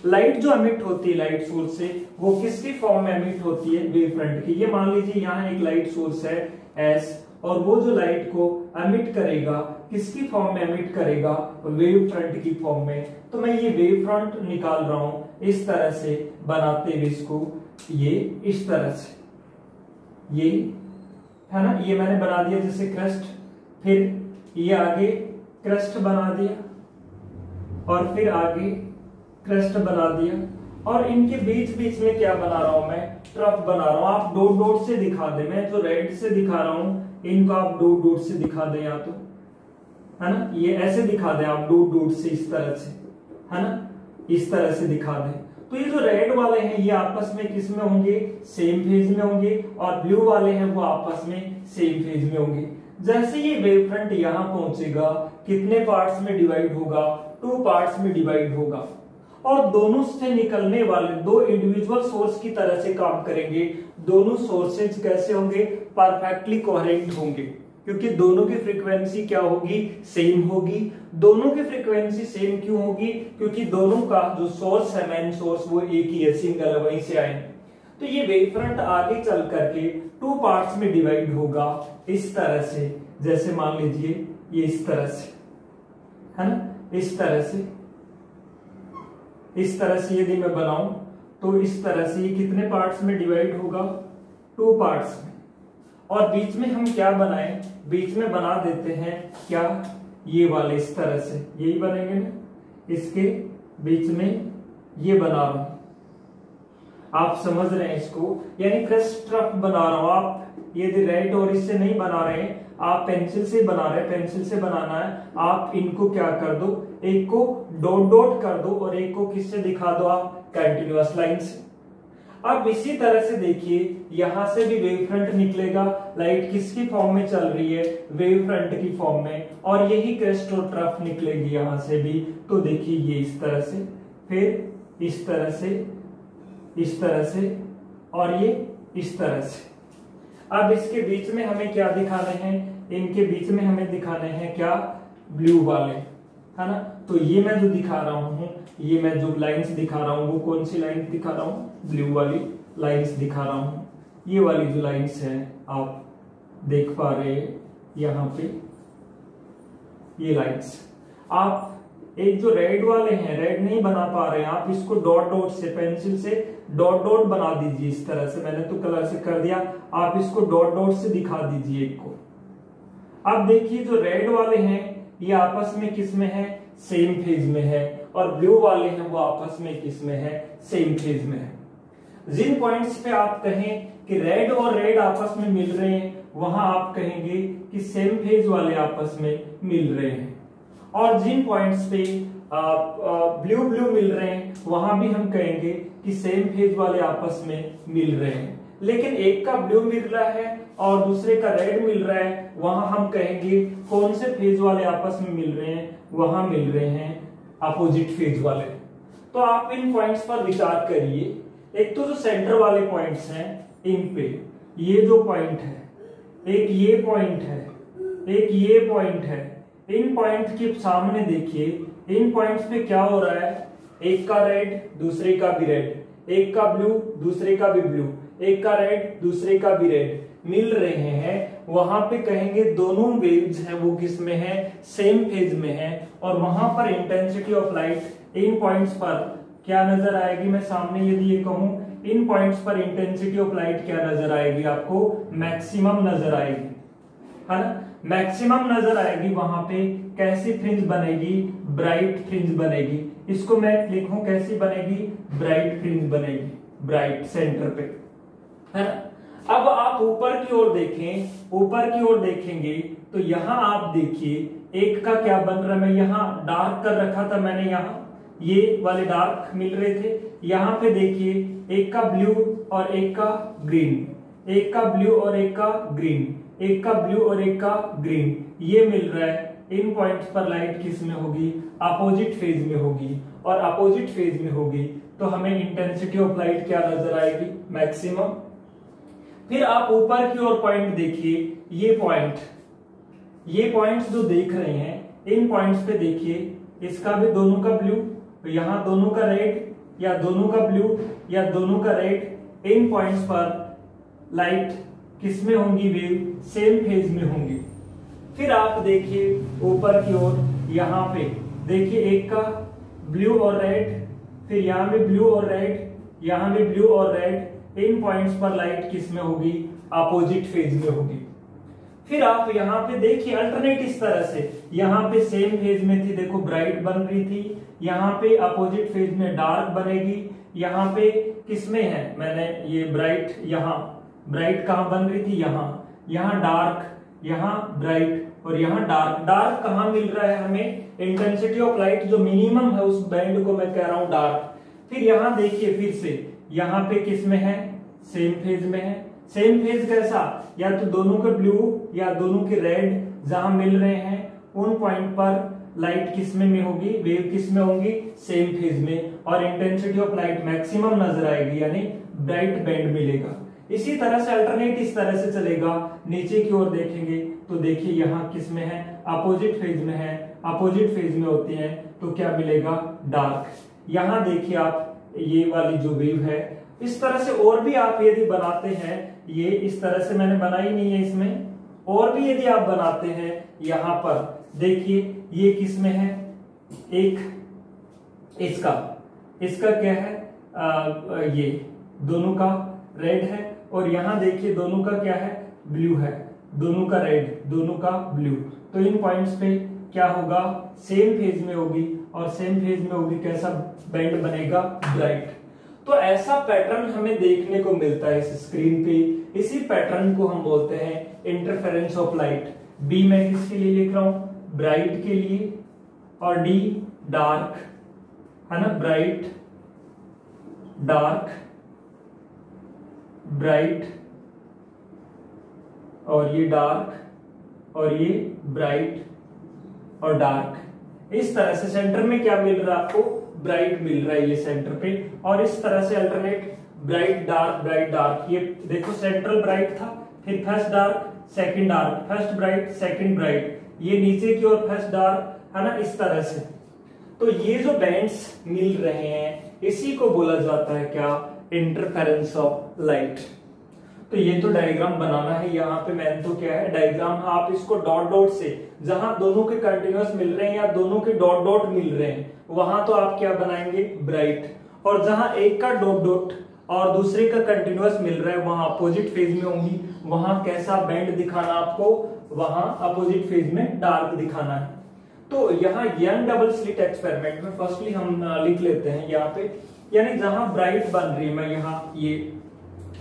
लाइट जो एमिट होती है लाइट सोर्स से, वो किसकी फॉर्म में एमिट होती है, वेव फ्रंट की। ये मान लीजिए यहाँ एक लाइट सोर्स है एस, और वो जो लाइट को एमिट करेगा किसकी फॉर्म में एमिट करेगा, वेव फ्रंट की फॉर्म में। तो मैं ये वेव फ्रंट निकाल रहा हूं इस तरह से बनाते हुए इसको, ये इस तरह से, ये है ना, ये मैंने बना दिया जैसे क्रस्ट। फिर ये आगे क्रस्ट बना दिया और फिर आगे क्रस्ट बना दिया। और इनके बीच बीच में क्या बना रहा हूं मैं, ट्रफ बना रहा हूं। आप डॉट डॉट से दिखा दे, मैं जो रेड से दिखा रहा हूं इनको आप डॉट डॉट से दिखा दे, या तो है ना, ये ऐसे दिखा दे आप डॉट डॉट से, इस तरह से, है ना, इस तरह से दिखा दे। तो ये जो रेड वाले हैं ये आपस में किस में होंगे, सेम फेज में होंगे, और ब्लू वाले हैं वो आपस में सेम फेज में होंगे। जैसे ये वेव फ्रंट यहां पहुंचेगा, कितने पार्ट्स में डिवाइड होगा, 2 पार्ट्स में डिवाइड होगा। और दोनों से निकलने वाले 2 इंडिविजुअल सोर्स की तरह से काम करेंगे। दोनों सोर्सेज कैसे होंगे, परफेक्टली कोहेरेंट होंगे, क्योंकि दोनों की फ्रीक्वेंसी क्या होगी, सेम होगी। दोनों की फ्रीक्वेंसी सेम क्यों होगी, क्योंकि दोनों का जो सोर्स है, मेन सोर्स, वो एक ही है, सिंगल है, वहीं से आए। तो ये वेव फ्रंट आगे चल करके 2 पार्ट्स में डिवाइड होगा इस तरह से। जैसे मान लीजिए ये इस तरह से, है ना, इस तरह से, इस तरह से यदि मैं बनाऊं तो इस तरह से ये कितने पार्ट्स में डिवाइड होगा, 2 पार्ट्स में। और बीच में हम क्या बनाएं, बीच में बना देते हैं क्या, ये वाले इस तरह से, यही बनेंगे ना, इसके बीच में ये बना रहा हूं, आप समझ रहे हैं इसको, यानी क्रस्ट ट्रफ बना रहा हूं। आप यदि रेड और इससे नहीं बना रहे हैं, आप पेंसिल से बना रहे हैं, पेंसिल से बनाना है, आप इनको क्या कर दो, एक को डॉट डॉट कर दो और एक को किससे दिखा दो, आप कंटिन्यूअस लाइन से। अब इसी तरह से देखिए यहां से भी वेव फ्रंट निकलेगा। लाइट किसकी फॉर्म में चल रही है, वेव फ्रंट की फॉर्म में, और यही क्रेस्ट और ट्रफ निकलेगी यहां से भी। तो देखिए ये इस तरह से, फिर इस तरह से, इस तरह से, और ये इस तरह से। अब इसके बीच में हमें क्या दिखाने हैं, इनके बीच में हमें दिखाने हैं क्या, ब्लू वाले, है ना। तो ये मैं जो दिखा रहा हूं, ये मैं जो लाइंस दिखा रहा हूं वो कौन सी लाइन दिखा रहा हूं, ब्लू वाली लाइंस दिखा रहा हूं। ये वाली जो लाइंस है आप देख पा रहे हैं यहाँ पे, ये लाइंस। आप एक जो रेड वाले हैं, रेड नहीं बना पा रहे हैं, आप इसको डॉट डॉट से, पेंसिल से डॉट डॉट बना दीजिए इस तरह से। मैंने तो कलर से कर दिया, आप इसको डॉट डॉट से दिखा दीजिए एक को। अब देखिए जो रेड वाले हैं ये आपस में किस में है, सेम फेज में है, और ब्लू वाले हैं वो आपस में किस में है, सेम फेज में है। जिन पॉइंट्स पे आप कहें कि रेड और रेड आपस में मिल रहे हैं, वहां आप कहेंगे कि सेम फेज वाले आपस में मिल रहे हैं। और जिन पॉइंट्स पे ब्लू ब्लू मिल रहे हैं, वहां भी हम कहेंगे कि सेम फेज वाले आपस में मिल रहे हैं। लेकिन एक का ब्लू मिल रहा है और दूसरे का रेड मिल रहा है, वहां हम कहेंगे कौन से फेज वाले आपस में मिल रहे हैं, वहां मिल रहे हैं अपोजिट फेज वाले। तो आप इन पॉइंट्स पर विचार करिए। एक तो जो सेंटर वाले पॉइंट्स हैं, इन पे ये जो पॉइंट है एक ये पॉइंट है, एक ये पॉइंट है। इन पॉइंट के सामने देखिए, इन पॉइंट्स पे क्या हो रहा है, एक का रेड दूसरे का भी रेड, एक का ब्लू दूसरे का भी ब्लू, एक का रेड दूसरे का भी रेड मिल रहे हैं। वहां पे कहेंगे दोनों वेव्स हैं वो किस में है, सेम फेज में है। और वहां पर intensity of light in points पर क्या नजर आएगी, मैं सामने यदि ये कहूं, इन पॉइंट्स पर इंटेंसिटी ऑफ लाइट क्या नजर आएगी आपको, मैक्सिमम नजर आएगी, है ना, मैक्सिमम नजर आएगी। वहां पे कैसी फ्रिंज बनेगी, ब्राइट फ्रिंज बनेगी। इसको मैं लिखूं कैसी बनेगी, ब्राइट फ्रिंज बनेगी, ब्राइट सेंटर पे, है ना। अब आप ऊपर की ओर देखें, ऊपर की ओर देखेंगे तो यहां आप देखिए एक का क्या बन रहा है, मैं यहां डार्क कर रखा था मैंने, यहां ये वाले डार्क मिल रहे थे। यहां पे देखिए एक का ब्लू और एक का ग्रीन, एक का ब्लू और एक का ग्रीन, एक का ब्लू और एक का ग्रीन, ये मिल रहा है। इन पॉइंट्स पर लाइट किस में होगी, अपोजिट फेज में होगी। और अपोजिट फेज में होगी तो हमें इंटेंसिटी ऑफ लाइट क्या नजर आएगी, मैक्सिमम। फिर आप ऊपर की ओर पॉइंट देखिए, ये पॉइंट्स जो देख रहे हैं, इन पॉइंट्स पे देखिए, इसका भी दोनों का ब्लू, यहां दोनों का रेड, या दोनों का ब्लू या दोनों का रेड। इन पॉइंट्स पर लाइट किसमें होंगी, वेव सेम फेज में होंगी। फिर आप देखिए ऊपर की ओर, यहां पे देखिए एक का ब्लू और रेड, फिर यहां भी ब्लू और रेड, यहां भी ब्लू और रेड। इन पॉइंट्स पर लाइट किस में होगी, अपोजिट फेज में होगी। फिर आप यहां पे देखिए अल्टरनेट इस तरह से, यहां पे सेम फेज में थी, देखो ब्राइट बन रही थी, यहां पे अपोजिट फेज में डार्क बनेगी। यहां पे किसमें है, मैंने ये ब्राइट, यहां ब्राइट कहां बन रही थी, यहां डार्क, यहां ब्राइट और यहां डार्क। डार्क कहां मिल रहा है हमें, इंटेंसिटी ऑफ लाइट जो मिनिमम है उस बैंड को मैं कह रहा हूं डार्क। फिर यहां देखिए फिर से, यहां पे किस में है, सेम फेज में है। सेम फेज कैसा, या तो दोनों के ब्लू या दोनों के रेड जहां मिल रहे हैं, उन पॉइंट पर लाइट किस में होगी, वेव किस में होंगी, सेम फेज में। और इंटेंसिटी ऑफ लाइट मैक्सिमम नजर आएगी, यानी ब्राइट बैंड मिलेगा। इसी तरह से अल्टरनेट इस तरह से चलेगा। नीचे की ओर देखेंगे तो देखिए यहाँ किस में है, अपोजिट फेज में है। अपोजिट फेज में होते हैं तो क्या मिलेगा, डार्क। यहाँ देखिए आप ये वाली जो वेव है, इस तरह से और भी आप यदि बनाते हैं, ये इस तरह से मैंने बनाई नहीं है इसमें, और भी यदि आप बनाते हैं, यहाँ पर देखिए ये किस में है, एक इसका क्या है, ये दोनों का रेड है। और यहां देखिए दोनों का क्या है, ब्लू है, दोनों का रेड, दोनों का ब्लू। तो इन पॉइंट्स पे क्या होगा, सेम फेज में होगी, और सेम फेज में होगी कैसा बैंड बनेगा, ब्राइट। तो ऐसा पैटर्न हमें देखने को मिलता है इस स्क्रीन पे। इसी पैटर्न को हम बोलते हैं इंटरफेरेंस ऑफ लाइट। बी मैं किसके लिए लिख रहा हूं, ब्राइट के लिए, और डी डार्क, है ना, ब्राइट डार्क ब्राइट, और ये डार्क, और ये ब्राइट और डार्क। इस तरह से सेंटर में क्या मिल रहा है आपको, ब्राइट मिल रहा है ये सेंटर पे। और इस तरह से अल्टरनेट ब्राइट डार्क। ये देखो सेंट्रल ब्राइट था, फिर first dark second dark, first bright second bright, ये नीचे की ओर फर्स्ट डार्क, है ना, इस तरह से। तो ये जो बैंड्स मिल रहे हैं इसी को बोला जाता है क्या, इंटरफेरेंस ऑफ लाइट। तो ये तो डायग्राम बनाना है, यहाँ पे मैंने तो क्या है डायग्राम, आप इसको डॉट डॉट से, जहां दोनों के कंटिन्यूअस मिल रहे हैं या दोनों के डॉट डॉट मिल रहे हैं, वहां तो आप क्या बनाएंगे, ब्राइट। और जहां एक का डॉट डॉट और दूसरे का कंटिन्यूअस मिल रहा है, वहां अपोजिट फेज में होंगी, वहां कैसा बैंड दिखाना आपको, वहां अपोजिट फेज में डार्क दिखाना है। तो यहाँ यंग डबल स्लिट एक्सपेरिमेंट में फर्स्टली हम लिख लेते हैं यहाँ पे, यानी जहां ब्राइट बन रही है, मैं यहाँ ये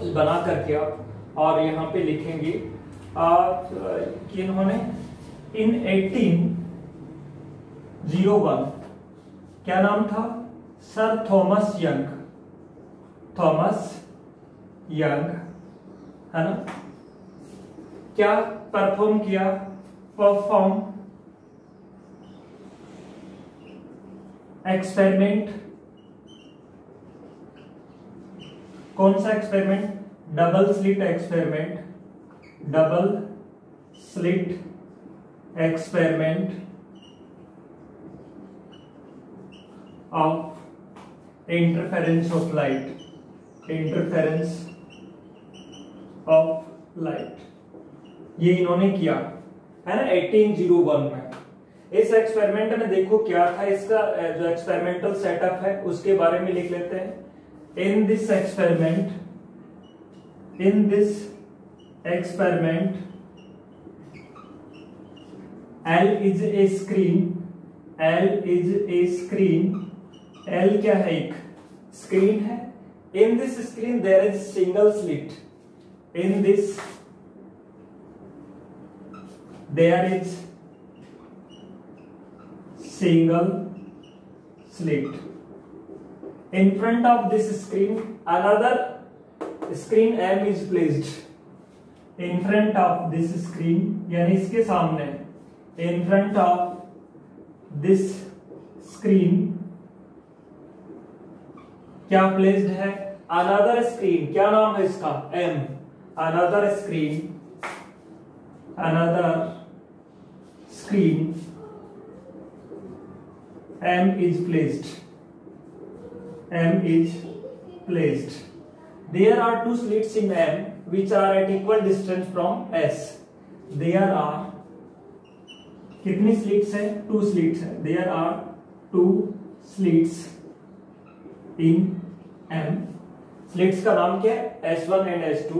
बना करके आप, और यहाँ पे लिखेंगे कि इन्होंने इन 1801, क्या नाम था, सर थॉमस यंग, है ना, क्या परफॉर्म किया, एक्सपेरिमेंट। कौन सा experiment, double slit experiment, double slit experiment of interference of light, interference of light, ये इन्होंने किया है ना 1801 में। इस एक्सपेरिमेंट में देखो क्या था, इसका जो एक्सपेरिमेंटल सेटअप है उसके बारे में लिख लेते हैं। In this experiment L is a screen, L is a screen, L क्या है, एक स्क्रीन है। In this screen there is single slit, in this there is single slit. In front of this screen another screen M is placed. In front of this screen यानी इसके सामने, in front of this screen क्या placed है, another screen, क्या नाम है इसका, M, another screen M is placed. There are two slits in M which are at equal distance from S. There are कितनी slits है, 2 slits है। There are 2 slits in M. Slits का नाम क्या है, S1 and S2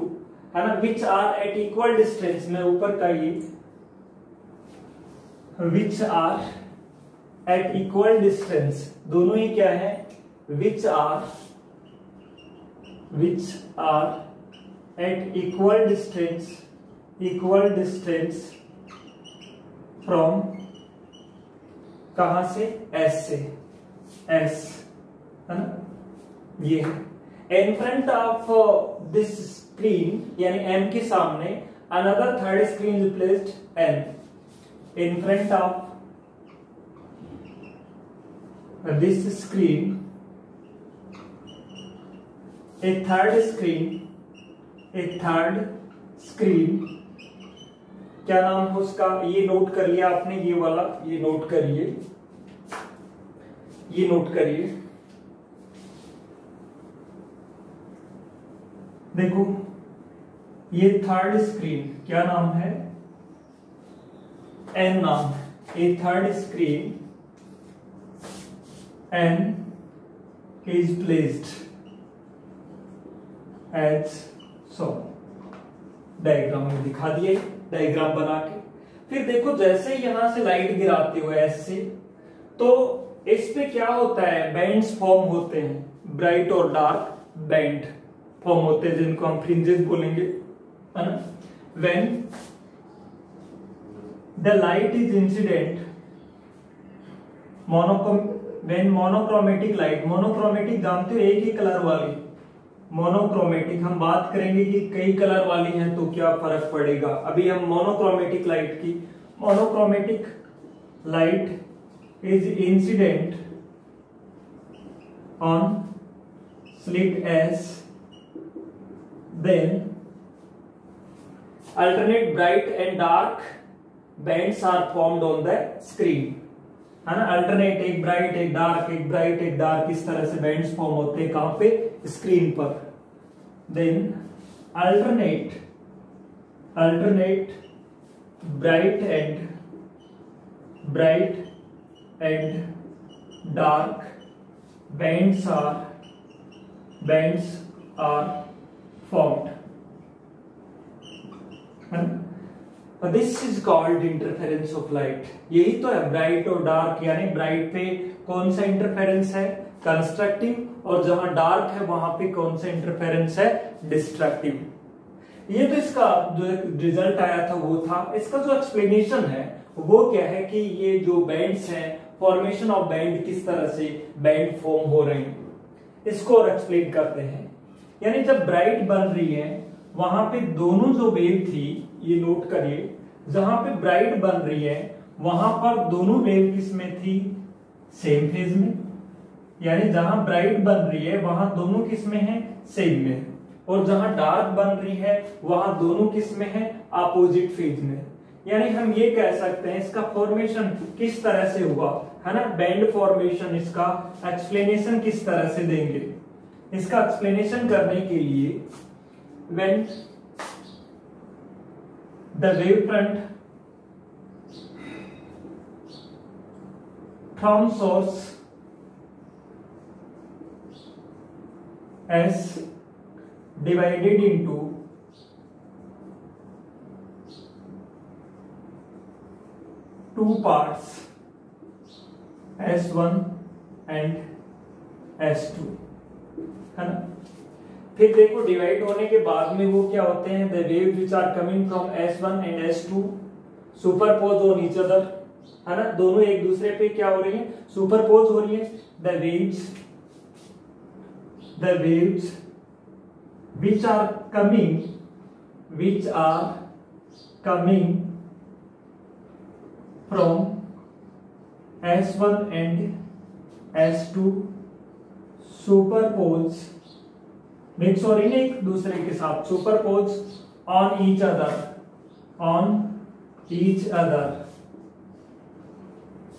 है ना, which are at equal distance में ऊपर का ये, which are at equal distance, दोनों ही क्या है, which are at equal distance from कहां से, S से, S है ना, ये in front of this screen यानी M के सामने another third screen is placed, N. In front of this screen a third screen क्या नाम है उसका, ये नोट कर लिया आपने, ये वाला ये नोट करिए, ये नोट करिए। देखो ये थर्ड स्क्रीन क्या नाम है, N नाम है, a third screen N is placed as so, diagram में दिखा दिए, डायग्राम बना के। फिर देखो जैसे यहां से लाइट गिराते हो S से, तो इस पे क्या होता है, बैंड्स फॉर्म होते हैं, ब्राइट और डार्क बैंड फॉर्म होते हैं जिनको हम फ्रिंजेस बोलेंगे, है ना। When the light is incident when monochromatic light, monochromatic जानते हो एक ही कलर वाली, मोनोक्रोमेटिक हम बात करेंगे कि कई कलर वाली हैं तो क्या फर्क पड़ेगा, अभी हम मोनोक्रोमेटिक लाइट की, monochromatic light is incident on slit S, then alternate bright and dark bands are formed on the screen, है ना। अल्टरनेट, एक ब्राइट एक डार्क, एक ब्राइट एक डार्क, इस तरह से बैंड्स फॉर्म होते हैं कहां पे, स्क्रीन पर। Then alternate bright and dark bands are formed, this is called interference of light. यही तो है ब्राइट और डार्क, यानी ब्राइट पे कौन सा इंटरफेरेंस है, कंस्ट्रक्टिव, और जहां डार्क है वहां पे कौन सा इंटरफेरेंस है, डिस्ट्रक्टिव। ये तो इसका जो रिजल्ट आया था वो था। इसका जो एक्सप्लेनेशन है वो क्या है कि ये जो बैंड्स हैं, फॉर्मेशन ऑफ बैंड, किस तरह से बैंड फॉर्म हो रहे हैं, इसको और एक्सप्लेन करते हैं। यानी जब ब्राइट बन रही है वहां पे दोनों जो वेव थी, ये नोट करिए, जहां पे ब्राइट बन रही है वहां पर दोनों वेव किस में थी, सेम फेज में। यानी जहां ब्राइट बन रही है वहां दोनों किस में है, सेम में, और जहां डार्क बन रही है वहां दोनों किस में है, अपोजिट फेज में। यानी हम ये कह सकते हैं इसका फॉर्मेशन किस तरह से हुआ, है ना, बैंड फॉर्मेशन, इसका एक्सप्लेनेशन किस तरह से देंगे। इसका एक्सप्लेनेशन करने के लिए when the wave front from source S divided into two parts S1 and S2, है ना। फिर देखो डिवाइड होने के बाद में वो क्या होते हैं, the waves which are coming from S1 and S2 superpose on each other, है ना, दोनों एक दूसरे पे क्या हो रही है, सुपरपोज हो रही है। The waves which are coming from S1 and S2 superpose mix हो रही है एक दूसरे के साथ, सुपरपोज ऑन ईच अदर,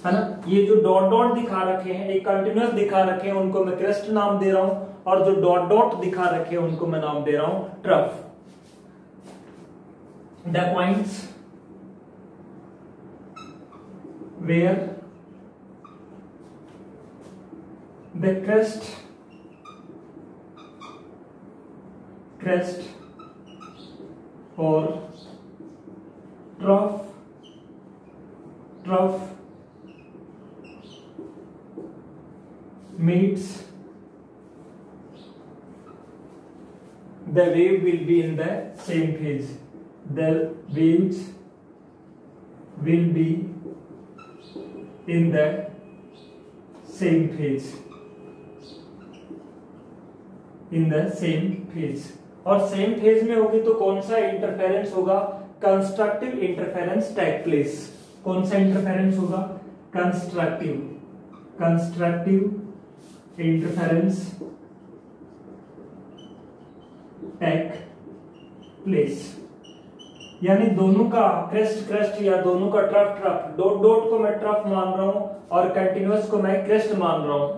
है ना। ये जो डॉट डॉट दिखा रखे हैं, एक कंटिन्यूअस दिखा रखे हैं, उनको मैं क्रेस्ट नाम दे रहा हूं, और जो डॉट डॉट दिखा रखे हैं उनको मैं नाम दे रहा हूं trough. The points where the crest or trough meets, the wave will be in the same phase. The waves will be in the same phase. और सेम फेज में होगी तो कौन सा इंटरफेरेंस होगा, कंस्ट्रक्टिव इंटरफेरेंस टेक प्लेस। कौन सा interference होगा, कंस्ट्रक्टिव इंटरफेरेंस टेक प्लेस। यानी दोनों का क्रेस्ट या दोनों का ट्रफ, डॉट डॉट को मैं ट्रफ मान रहा हूं और कंटिन्यूअस को मैं क्रेस्ट मान रहा हूं,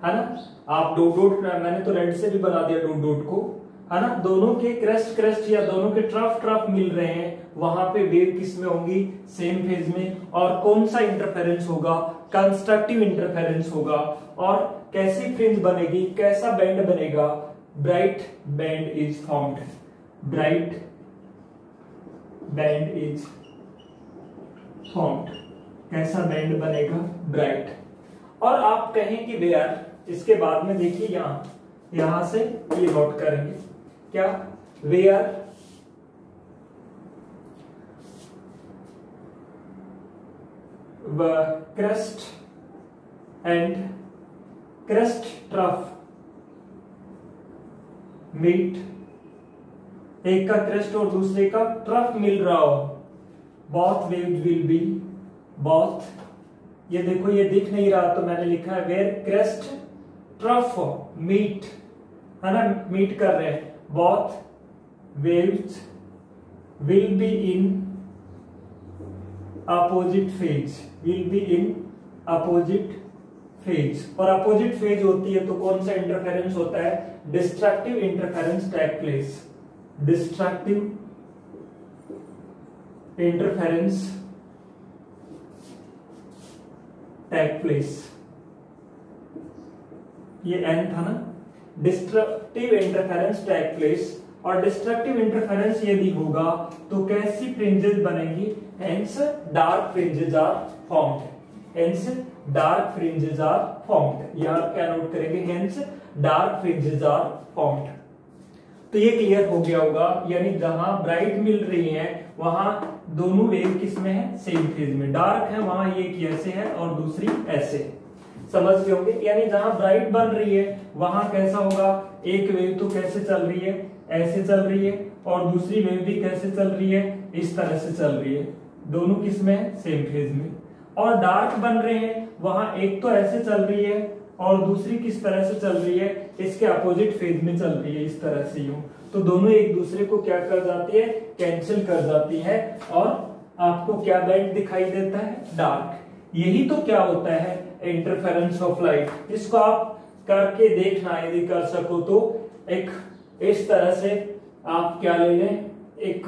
है ना। आप डॉट मैंने तो रेड से भी बना दिया डॉट को, है ना। दोनों के क्रेस्ट या दोनों के ट्रफ मिल रहे हैं, वहां पे वेव किस में होंगी, सेम फेज में। और कौन सा इंटरफेरेंस होगा, कंस्ट्रक्टिव इंटरफेरेंस होगा। और कैसी फ्रिंज बनेगी, कैसा बैंड बनेगा, bright band is formed. Bright band is formed. कैसा बैंड बनेगा, ब्राइट। और आप कहें कि वेयर, इसके बाद में देखिए यहां से ये नोट करेंगे क्या, where crest and crest trough meet, एक का क्रेस्ट और दूसरे का ट्रफ मिल रहा हो, both waves will be, both, ये देखो ये दिख नहीं रहा तो मैंने लिखा है वेयर क्रेस्ट ट्रफ मीट, है ना, मीट कर रहे हैं। both waves will be in opposite phase, और अपोजिट फेज होती है तो कौन सा इंटरफेरेंस होता है, destructive interference take place. Destructive interference take place, ये एन था ना, डिस्ट्रक्टिव इंटरफेरेंस टेक प्लेस। और डिस्ट्रक्टिव इंटरफेरेंस यदि होगा तो कैसी फ्रिंजेस बनेंगी, hence dark fringes are formed, hence dark fringes are formed. यहां क्या नोट करेंगे, hence dark fringes are formed. तो ये क्लियर हो गया होगा, यानी जहां ब्राइट मिल रही है वहां दोनों वेव किस में है, सेम फेज में। डार्क है वहां ये ऐसे है और दूसरी ऐसे, समझ गए होंगे। यानी जहां ब्राइट बन रही है वहां कैसा होगा, एक वेव तो कैसे चल रही है, ऐसे चल रही है, और दूसरी वेव भी कैसे चल रही है, इस तरह से चल रही है, दोनों किस में है, सेम फेज में। और डार्क बन रहे हैं वहां एक तो ऐसे चल रही है और दूसरी किस तरह से चल रही है, इसके अपोजिट फेज में चल रही है, इस तरह से यूं। तो दोनों एक दूसरे को क्या कर जाती है, कैंसिल कर जाती है, और आपको क्या बैंड दिखाई देता है? डार्क। यही तो क्या होता है? Interference of light. इसको आप करके देखना, यदि कर सको तो। एक इस तरह से आप क्या ले लें, एक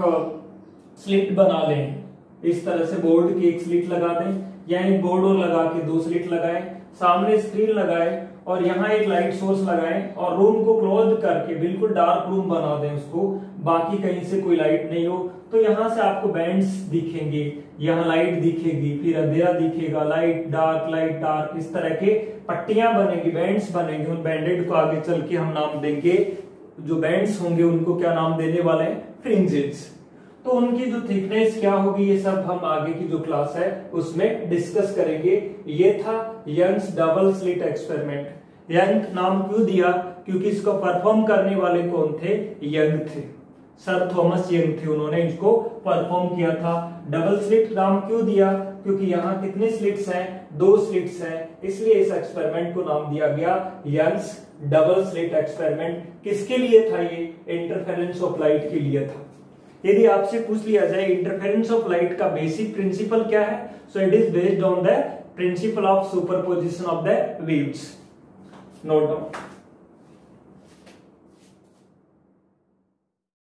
स्लिट बना लें, इस तरह से बोर्ड की एक स्लिट लगा दें, या एक बोर्ड और लगा के 2 स्लिट लगाएं, सामने स्क्रीन लगाएं और यहाँ एक लाइट सोर्स लगाएं और रूम को क्लोज करके बिल्कुल डार्क रूम बना दें उसको, बाकी कहीं से कोई लाइट नहीं हो। तो यहाँ से आपको बैंड्स दिखेंगे, यहाँ लाइट दिखेगी, फिर अंधेरा दिखेगा, लाइट डार्क, इस तरह के पट्टियां बनेगी, बैंड्स बनेंगे। उन बैंडेड को आगे चल के हम नाम देंगे, जो बैंड्स होंगे उनको क्या नाम देने वाले हैं? फ्रिंजेस। तो उनकी जो थिकनेस क्या होगी, ये सब हम आगे की जो क्लास है उसमें डिस्कस करेंगे। ये था Young's double slit experiment. Young नाम क्यों दिया? क्योंकि इसको परफॉर्म करने वाले कौन थे? यंग थे, सर थॉमस यंग थे, उन्होंने इसको परफॉर्म किया था। डबल स्लिट नाम क्यों दिया? क्योंकि यहाँ कितने स्लिट्स हैं? 2 स्लिट्स हैं, इसलिए इस एक्सपेरिमेंट को नाम दिया गया यंग्स डबल स्लिट एक्सपेरिमेंट। किसके लिए था ये? इंटरफेरेंस ऑफ लाइट के लिए था। यदि आपसे पूछ लिया जाए इंटरफेरेंस ऑफ लाइट का बेसिक प्रिंसिपल क्या है, so it is based on the principle of superposition of the waves. Note down.